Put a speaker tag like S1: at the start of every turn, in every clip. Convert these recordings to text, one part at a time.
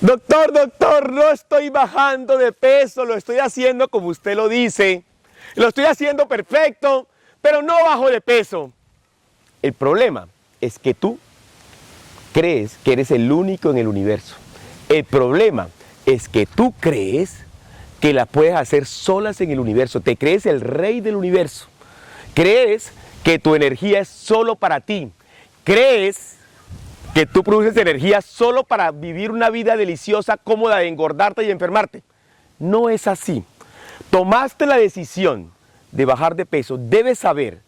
S1: Doctor, no estoy bajando de peso, lo estoy haciendo como usted lo dice. Lo estoy haciendo perfecto, pero no bajo de peso. El problema es que tú crees que eres el único en el universo. El problema es que tú crees que la puedes hacer solas en el universo. Te crees el rey del universo. Crees que tu energía es solo para ti. Crees que tú produces energía solo para vivir una vida deliciosa, cómoda, de engordarte y enfermarte. No es así. Tomaste la decisión de bajar de peso, debes saber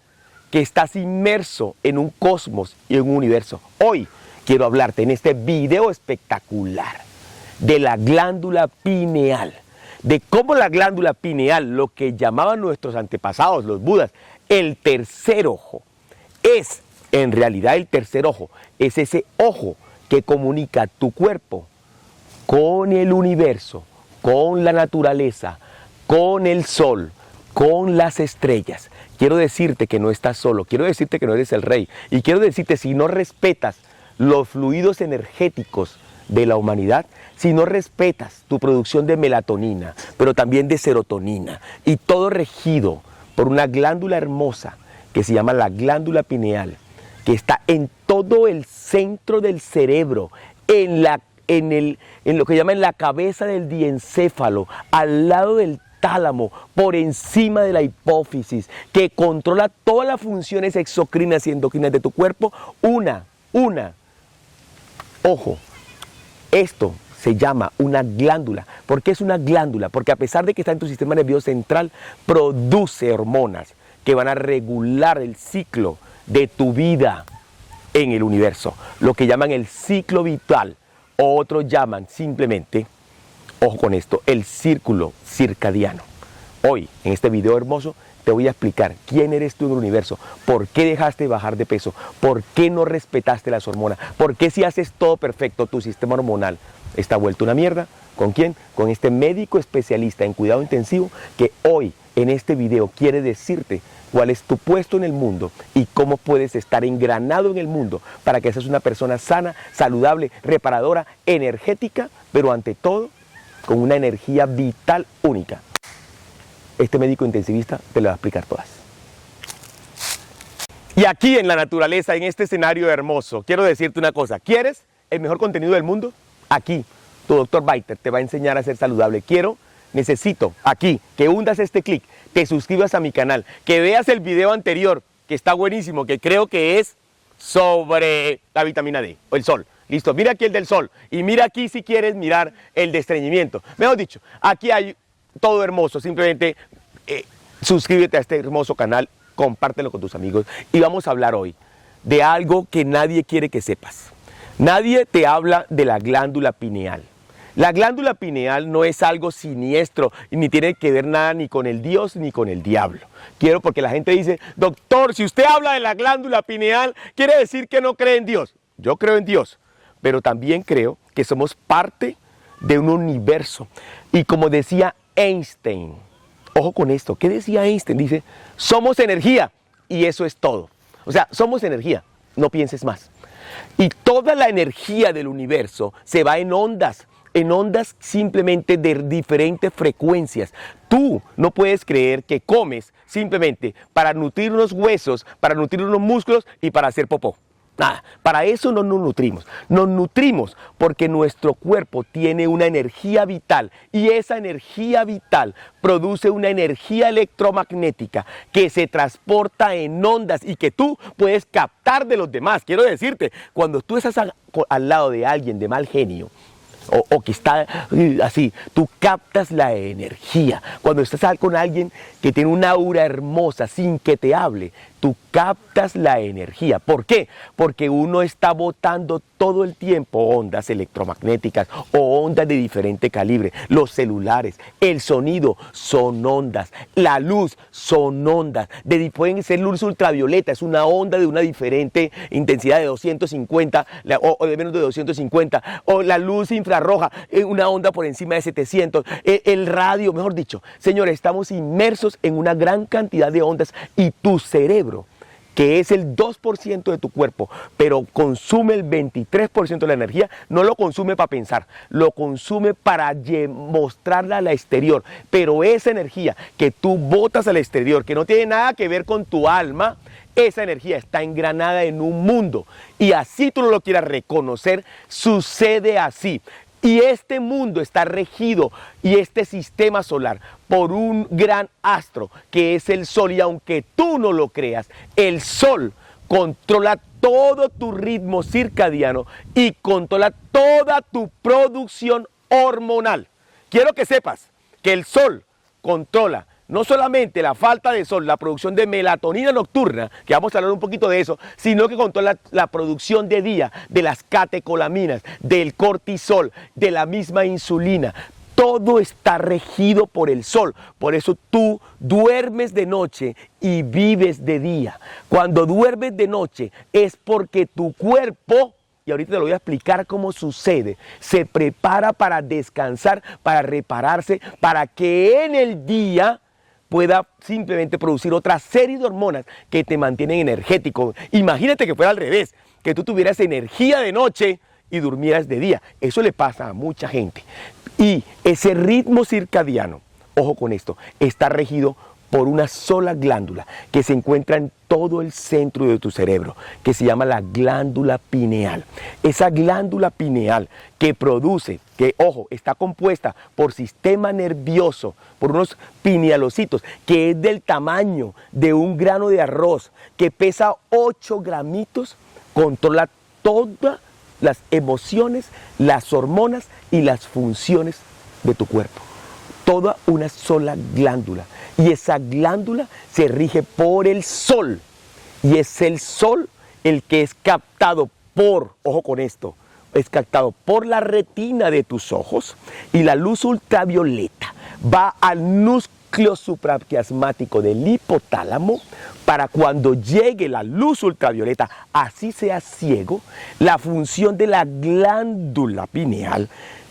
S1: que estás inmerso en un cosmos y en un universo. Hoy quiero hablarte en este video espectacular de la glándula pineal, de cómo la glándula pineal, lo que llamaban nuestros antepasados, los budas, el tercer ojo, es en realidad el tercer ojo, es ese ojo que comunica tu cuerpo con el universo, con la naturaleza, con el sol, con las estrellas. Quiero decirte que no estás solo, quiero decirte que no eres el rey, y quiero decirte, si no respetas los fluidos energéticos de la humanidad, si no respetas tu producción de melatonina, pero también de serotonina, y todo regido por una glándula hermosa que se llama la glándula pineal, que está en todo el centro del cerebro, en lo que llaman la cabeza del diencéfalo, al lado del tálamo, por encima de la hipófisis, que controla todas las funciones exocrinas y endocrinas de tu cuerpo. Ojo, esto se llama una glándula. ¿Por qué es una glándula? Porque a pesar de que está en tu sistema nervioso central, produce hormonas que van a regular el ciclo de tu vida en el universo, lo que llaman el ciclo vital, o otros llaman simplemente, ojo con esto, el círculo circadiano. Hoy, en este video hermoso, te voy a explicar quién eres tú en el universo, por qué dejaste de bajar de peso, por qué no respetaste las hormonas, por qué si haces todo perfecto, tu sistema hormonal está vuelto una mierda. ¿Con quién? Con este médico especialista en cuidado intensivo que hoy en este video quiere decirte cuál es tu puesto en el mundo y cómo puedes estar engranado en el mundo para que seas una persona sana, saludable, reparadora, energética, pero ante todo con una energía vital única. Este médico intensivista te lo va a explicar todas. Y aquí en la naturaleza, en este escenario hermoso, quiero decirte una cosa. ¿Quieres el mejor contenido del mundo? Aquí, tu doctor Biter te va a enseñar a ser saludable. Necesito aquí que hundas este clic, te suscribas a mi canal, que veas el video anterior, que está buenísimo, que creo que es sobre la vitamina D, o el sol. Listo, mira aquí el del sol, y mira aquí si quieres mirar el de estreñimiento. Mejor dicho, aquí hay todo hermoso, simplemente suscríbete a este hermoso canal, compártelo con tus amigos, y vamos a hablar hoy de algo que nadie quiere que sepas. Nadie te habla de la glándula pineal. La glándula pineal no es algo siniestro, ni tiene que ver nada ni con el Dios ni con el diablo. Porque la gente dice, doctor, si usted habla de la glándula pineal, quiere decir que no cree en Dios. Yo creo en Dios, pero también creo que somos parte de un universo. Y como decía Einstein, ojo con esto, ¿qué decía Einstein? Dice, somos energía y eso es todo. O sea, somos energía, no pienses más. Y toda la energía del universo se va en ondas simplemente de diferentes frecuencias. Tú no puedes creer que comes simplemente para nutrir unos huesos, para nutrir unos músculos y para hacer popó. Nada, para eso no nos nutrimos. Nos nutrimos porque nuestro cuerpo tiene una energía vital y esa energía vital produce una energía electromagnética que se transporta en ondas y que tú puedes captar de los demás. Quiero decirte, cuando tú estás al lado de alguien de mal genio, o que está así, tú captas la energía. Cuando estás con alguien que tiene una aura hermosa sin que te hable, tú captas la energía. ¿Por qué? Porque uno está botando todo el tiempo ondas electromagnéticas o ondas de diferente calibre. Los celulares, el sonido son ondas, la luz son ondas. Pueden ser luz ultravioleta, es una onda de una diferente intensidad de 250 o de menos de 250, o la luz infrarroja, una onda por encima de 700, el radio, mejor dicho. Señores, estamos inmersos en una gran cantidad de ondas y tu cerebro que es el 2% de tu cuerpo, pero consume el 23% de la energía, no lo consume para pensar, lo consume para mostrarla al exterior. Pero esa energía que tú botas al exterior, que no tiene nada que ver con tu alma, esa energía está engranada en un mundo. Y así tú no lo quieras reconocer, sucede así. Y este mundo está regido, y este sistema solar, por un gran astro que es el Sol. Y aunque tú no lo creas, el Sol controla todo tu ritmo circadiano y controla toda tu producción hormonal. Quiero que sepas que el Sol controla no solamente la falta de sol, la producción de melatonina nocturna, que vamos a hablar un poquito de eso, sino que controla la producción de día de las catecolaminas, del cortisol, de la misma insulina. Todo está regido por el sol. Por eso tú duermes de noche y vives de día. Cuando duermes de noche es porque tu cuerpo, y ahorita te lo voy a explicar cómo sucede, se prepara para descansar, para repararse, para que en el día pueda simplemente producir otra serie de hormonas que te mantienen energético. Imagínate que fuera al revés, que tú tuvieras energía de noche y durmieras de día. Eso le pasa a mucha gente. Y ese ritmo circadiano, ojo con esto, está regido por una sola glándula que se encuentra en todo el centro de tu cerebro, que se llama la glándula pineal. Esa glándula pineal que produce, que ojo, está compuesta por sistema nervioso, por unos pinealocitos, que es del tamaño de un grano de arroz, que pesa 8 gramitos, controla todas las emociones, las hormonas y las funciones de tu cuerpo. Toda una sola glándula. Y esa glándula se rige por el sol. Y es el sol el que es captado por, ojo con esto, es captado por la retina de tus ojos, y la luz ultravioleta va al núcleo supraquiasmático del hipotálamo para cuando llegue la luz ultravioleta, así sea ciego, la función de la glándula pineal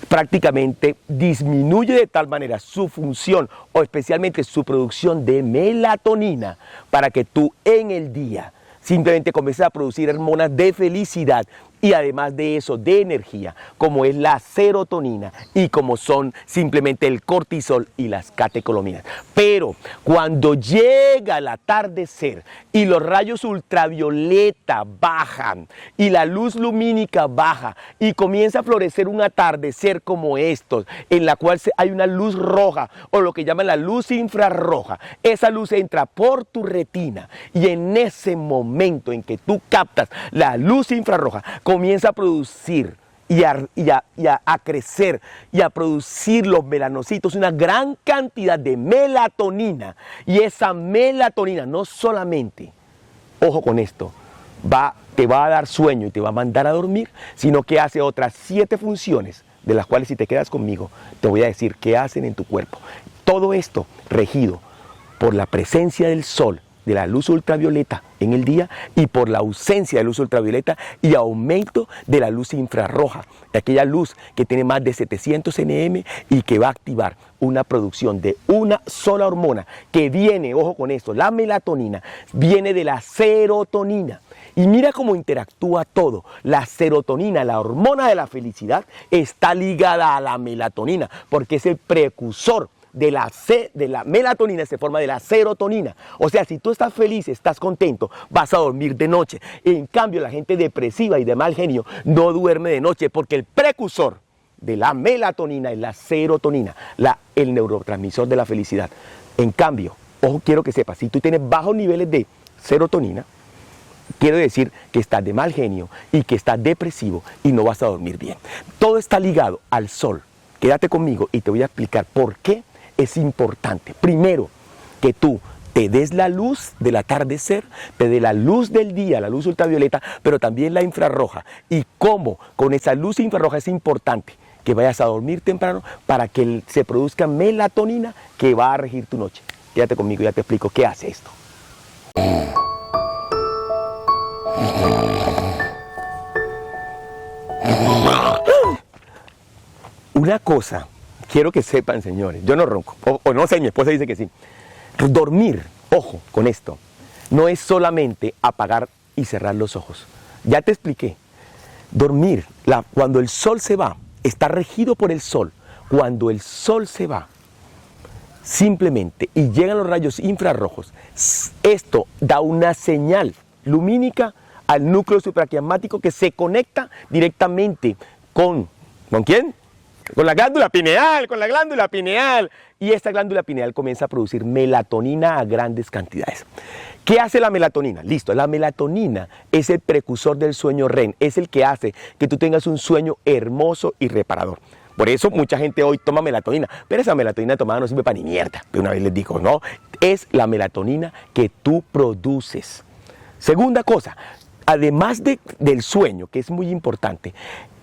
S1: prácticamente disminuye de tal manera su función, o especialmente su producción de melatonina, para que tú en el día simplemente comiences a producir hormonas de felicidad y además de eso de energía, como es la serotonina y como son simplemente el cortisol y las catecolaminas. Pero cuando llega el atardecer y los rayos ultravioleta bajan y la luz lumínica baja y comienza a florecer un atardecer como estos, en la cual hay una luz roja o lo que llaman la luz infrarroja, esa luz entra por tu retina y en ese momento en que tú captas la luz infrarroja, comienza a producir y a crecer y a producir los melanocitos, una gran cantidad de melatonina. Y esa melatonina no solamente, ojo con esto, te va a dar sueño y te va a mandar a dormir, sino que hace otras 7 funciones, de las cuales si te quedas conmigo, te voy a decir qué hacen en tu cuerpo. Todo esto regido por la presencia del sol, de la luz ultravioleta en el día, y por la ausencia de luz ultravioleta y aumento de la luz infrarroja, de aquella luz que tiene más de 700 nm y que va a activar una producción de una sola hormona que viene, ojo con esto, la melatonina viene de la serotonina. Y mira cómo interactúa todo. La serotonina, la hormona de la felicidad, está ligada a la melatonina porque es el precursor de la melatonina, se forma de la serotonina. O sea, si tú estás feliz, estás contento, vas a dormir de noche. En cambio, la gente depresiva y de mal genio no duerme de noche porque el precursor de la melatonina es la serotonina, el neurotransmisor de la felicidad. En cambio, ojo, quiero que sepas, si tú tienes bajos niveles de serotonina, quiero decir que estás de mal genio y que estás depresivo y no vas a dormir bien. Todo está ligado al sol. Quédate conmigo y te voy a explicar por qué es importante. Primero, que tú te des la luz del atardecer, te dé la luz del día, la luz ultravioleta, pero también la infrarroja. Y cómo con esa luz infrarroja es importante que vayas a dormir temprano para que se produzca melatonina que va a regir tu noche. Quédate conmigo y ya te explico qué hace esto. Una cosa, quiero que sepan, señores, yo no ronco, o no sé, mi esposa dice que sí. Dormir, ojo con esto, no es solamente apagar y cerrar los ojos. Ya te expliqué. Dormir, cuando el sol se va, está regido por el sol. Cuando el sol se va, simplemente, y llegan los rayos infrarrojos, esto da una señal lumínica al núcleo supraquiasmático que se conecta directamente ¿con quién? Con la glándula pineal, y esta glándula pineal comienza a producir melatonina a grandes cantidades. ¿Qué hace la melatonina? Listo, la melatonina es el precursor del sueño REM, es el que hace que tú tengas un sueño hermoso y reparador. Por eso mucha gente hoy toma melatonina, pero esa melatonina tomada no sirve para ni mierda. De una vez les digo, no, es la melatonina que tú produces. Segunda cosa, además del sueño, que es muy importante,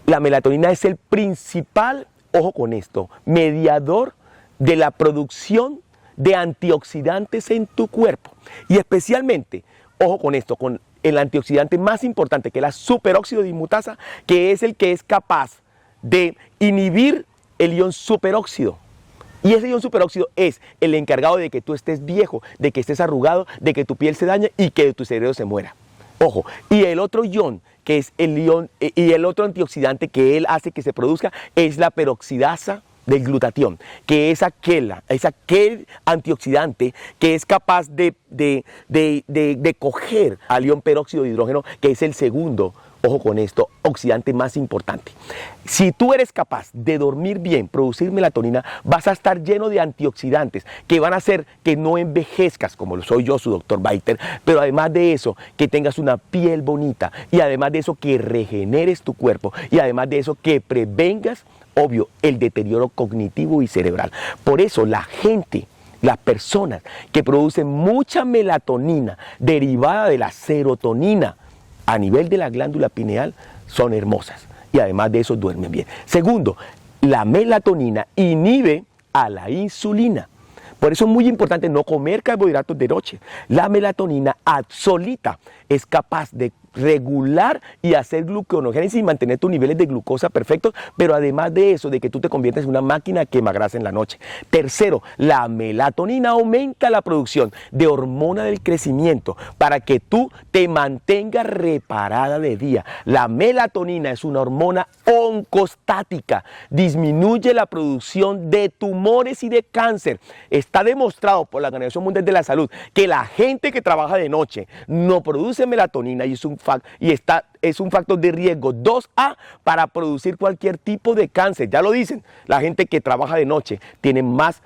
S1: la melatonina es el principal, ojo con esto, mediador de la producción de antioxidantes en tu cuerpo. Y especialmente, ojo con esto, con el antioxidante más importante, que es la superóxido dismutasa, que es el que es capaz de inhibir el ion superóxido. Y ese ion superóxido es el encargado de que tú estés viejo, de que estés arrugado, de que tu piel se dañe y que tu cerebro se muera. Ojo, y el otro ion, que es el ion, y el otro antioxidante que él hace que se produzca, es la peroxidasa del glutatión, que es aquel antioxidante que es capaz de coger al ion peróxido de hidrógeno, que es el segundo, ojo con esto, oxidante más importante. Si tú eres capaz de dormir bien, producir melatonina, vas a estar lleno de antioxidantes que van a hacer que no envejezcas, como lo soy yo, su doctor Biter, pero además de eso, que tengas una piel bonita, y además de eso, que regeneres tu cuerpo, y además de eso, que prevengas, obvio, el deterioro cognitivo y cerebral. Por eso la gente, las personas que producen mucha melatonina derivada de la serotonina a nivel de la glándula pineal son hermosas, y además de eso duermen bien. Segundo, la melatonina inhibe a la insulina. Por eso es muy importante no comer carbohidratos de noche. La melatonina solita es capaz de regular y hacer gluconeogénesis y mantener tus niveles de glucosa perfectos, pero además de eso, de que tú te conviertes en una máquina que quema en la noche. Tercero, la melatonina aumenta la producción de hormona del crecimiento para que tú te mantengas reparada de día. La melatonina es una hormona oncostática, disminuye la producción de tumores y de cáncer. Está demostrado por la Organización Mundial de la Salud que la gente que trabaja de noche no produce melatonina y es un factor de riesgo 2A para producir cualquier tipo de cáncer. Ya lo dicen, la gente que trabaja de noche tiene más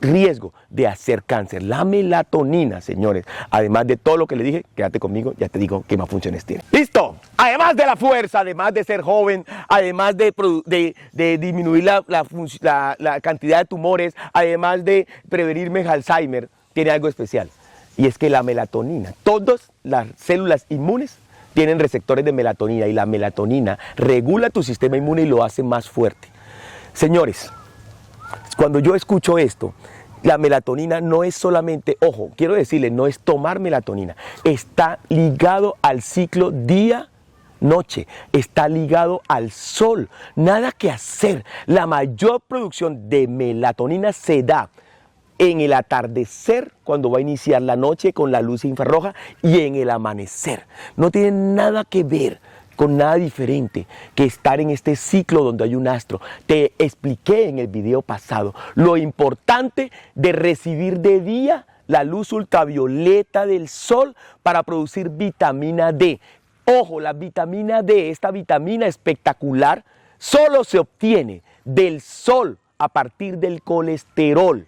S1: riesgo de hacer cáncer. La melatonina, señores, además de todo lo que le dije, quédate conmigo, ya te digo qué más funciones tiene. ¡Listo! Además de la fuerza, además de ser joven, además de disminuir la cantidad de tumores, además de prevenirme Alzheimer, tiene algo especial. Y es que la melatonina, todas las células inmunes tienen receptores de melatonina, y la melatonina regula tu sistema inmune y lo hace más fuerte. Señores, cuando yo escucho esto, la melatonina no es solamente, ojo, quiero decirle, no es tomar melatonina, está ligado al ciclo día-noche, está ligado al sol, nada que hacer. La mayor producción de melatonina se da en el atardecer, cuando va a iniciar la noche con la luz infrarroja, y en el amanecer. No tiene nada que ver con nada diferente que estar en este ciclo donde hay un astro. Te expliqué en el video pasado lo importante de recibir de día la luz ultravioleta del sol para producir vitamina D. Ojo, la vitamina D, esta vitamina espectacular, solo se obtiene del sol a partir del colesterol.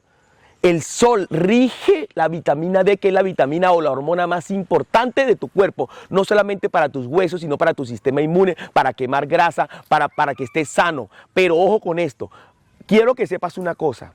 S1: El sol rige la vitamina D, que es la vitamina o la hormona más importante de tu cuerpo, no solamente para tus huesos, sino para tu sistema inmune, para quemar grasa, para que estés sano. Pero ojo con esto, quiero que sepas una cosa,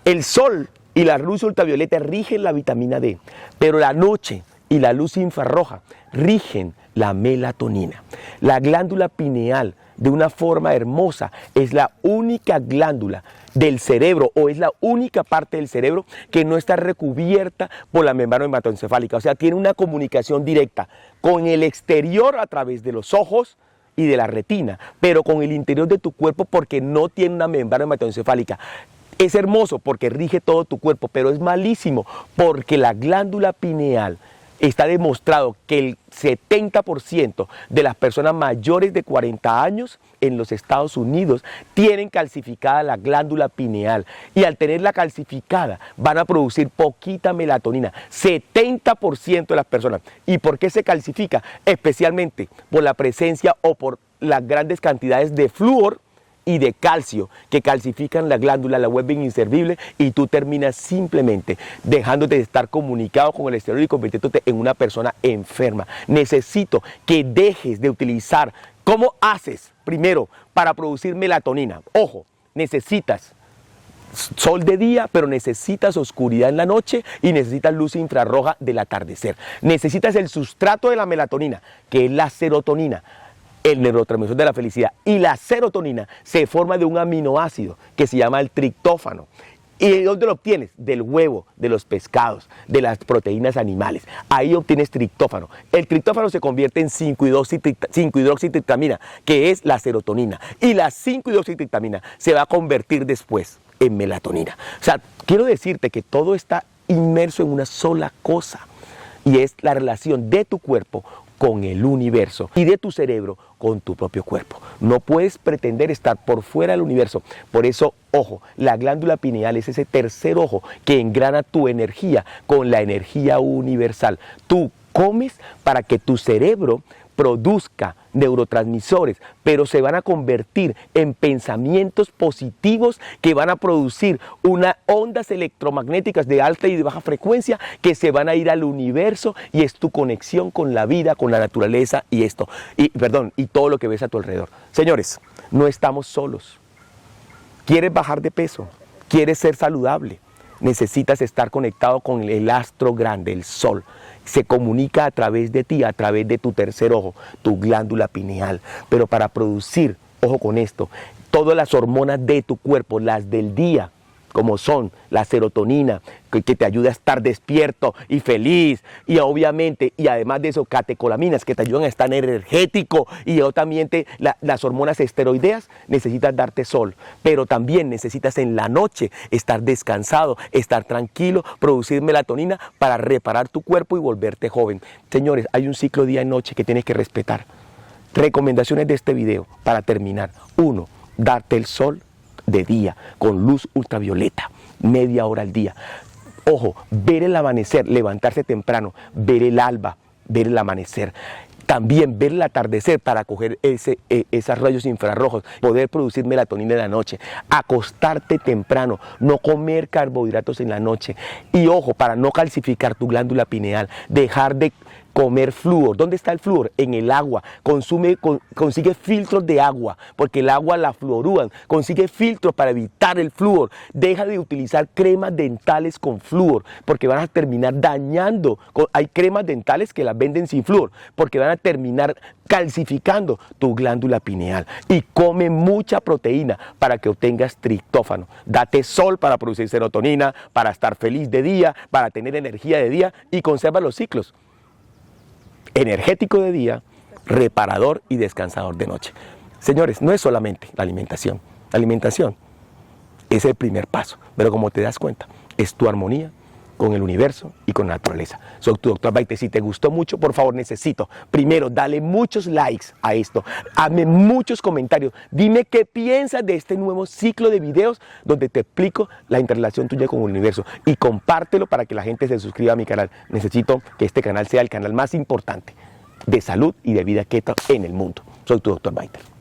S1: el sol y la luz ultravioleta rigen la vitamina D, pero la noche y la luz infrarroja rigen la melatonina. La glándula pineal, de una forma hermosa, es la única glándula del cerebro, o es la única parte del cerebro que no está recubierta por la membrana hematoencefálica. O sea, tiene una comunicación directa con el exterior a través de los ojos y de la retina, pero con el interior de tu cuerpo, porque no tiene una membrana hematoencefálica. Es hermoso porque rige todo tu cuerpo, pero es malísimo porque la glándula pineal está demostrado que el 70% de las personas mayores de 40 años en los Estados Unidos tienen calcificada la glándula pineal, y al tenerla calcificada van a producir poquita melatonina, 70% de las personas. ¿Y por qué se calcifica? Especialmente por la presencia o por las grandes cantidades de flúor y de calcio que calcifican la glándula, la vuelven inservible, y tú terminas simplemente dejándote de estar comunicado con el exterior y convirtiéndote en una persona enferma. Necesito que dejes de utilizar. ¿Cómo haces? Primero, para producir melatonina. Ojo, necesitas sol de día, pero necesitas oscuridad en la noche y necesitas luz infrarroja del atardecer. Necesitas el sustrato de la melatonina, que es la serotonina, el neurotransmisor de la felicidad. Y la serotonina se forma de un aminoácido que se llama el triptófano. ¿Y de dónde lo obtienes? Del huevo, de los pescados, de las proteínas animales. Ahí obtienes triptófano. El triptófano se convierte en 5-hidroxitriptamina, que es la serotonina. Y la 5-hidroxitriptamina se va a convertir después en melatonina. O sea, quiero decirte que todo está inmerso en una sola cosa, y es la relación de tu cuerpo con el universo y de tu cerebro con tu propio cuerpo. No puedes pretender estar por fuera del universo. Por eso, ojo, la glándula pineal es ese tercer ojo que engrana tu energía con la energía universal. Tú comes para que tu cerebro produzca neurotransmisores, pero se van a convertir en pensamientos positivos que van a producir unas ondas electromagnéticas de alta y de baja frecuencia que se van a ir al universo, y es tu conexión con la vida, con la naturaleza y todo lo que ves a tu alrededor. Señores, no estamos solos. ¿Quieres bajar de peso? ¿Quieres ser saludable? Necesitas estar conectado con el astro grande, el sol. Se comunica a través de ti, a través de tu tercer ojo, tu glándula pineal. Pero para producir, ojo con esto, todas las hormonas de tu cuerpo, las del día, como son la serotonina, que te ayuda a estar despierto y feliz, y obviamente, y además de eso, catecolaminas, que te ayudan a estar energético, y también las hormonas esteroideas. Necesitas darte sol, pero también necesitas en la noche estar descansado, estar tranquilo, producir melatonina para reparar tu cuerpo y volverte joven. Señores, hay un ciclo día y noche que tienes que respetar. Recomendaciones de este video para terminar. 1. Darte el sol de día con luz ultravioleta, media hora al día. Ojo, ver el amanecer, levantarse temprano, ver el alba, ver el amanecer. También ver el atardecer para coger esos rayos infrarrojos, poder producir melatonina en la noche. Acostarte temprano, no comer carbohidratos en la noche. Y ojo, para no calcificar tu glándula pineal, dejar de comer flúor. ¿Dónde está el flúor? En el agua. Consigue filtros de agua, porque el agua la fluorúan. Consigue filtros para evitar el flúor. Deja de utilizar cremas dentales con flúor, porque van a terminar dañando. Hay cremas dentales que las venden sin flúor, porque van a terminar calcificando tu glándula pineal. Y come mucha proteína para que obtengas triptófano. Date sol para producir serotonina, para estar feliz de día, para tener energía de día, y conserva los ciclos: energético de día, reparador y descansador de noche. Señores, no es solamente la alimentación. La alimentación es el primer paso, pero como te das cuenta, es tu armonía con el universo y con la naturaleza. Soy tu Dr. Baiter. Si te gustó mucho, por favor, necesito, primero, dale muchos likes a esto, hazme muchos comentarios, dime qué piensas de este nuevo ciclo de videos donde te explico la interrelación tuya con el universo, y compártelo para que la gente se suscriba a mi canal. Necesito que este canal sea el canal más importante de salud y de vida keto en el mundo. Soy tu Dr. Baiter.